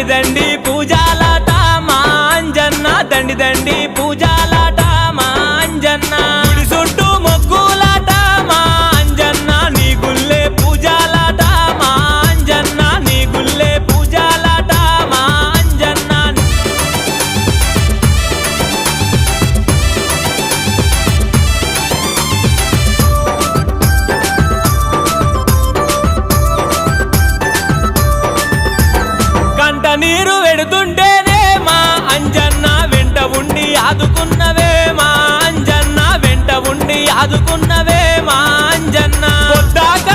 దండి దండి పూజాలాట మా అంజన్న దండి దండి పూజాలాట మా అంజన్న గుడి చుట్టూ మొక్కులాట మా అంజన్న నీ గుల్లే పూజాలాట మా అంజన్న నీ గుల్లే పూజాలాట మా అంజన్న కంట నీరు వెడుతుంటేనే మా అంజన్న వెంట ఉండి ఆదుకున్నవే మా అంజన్న వెంట ఉండి ఆదుకున్నవే మా అంజన్న పొద్దాక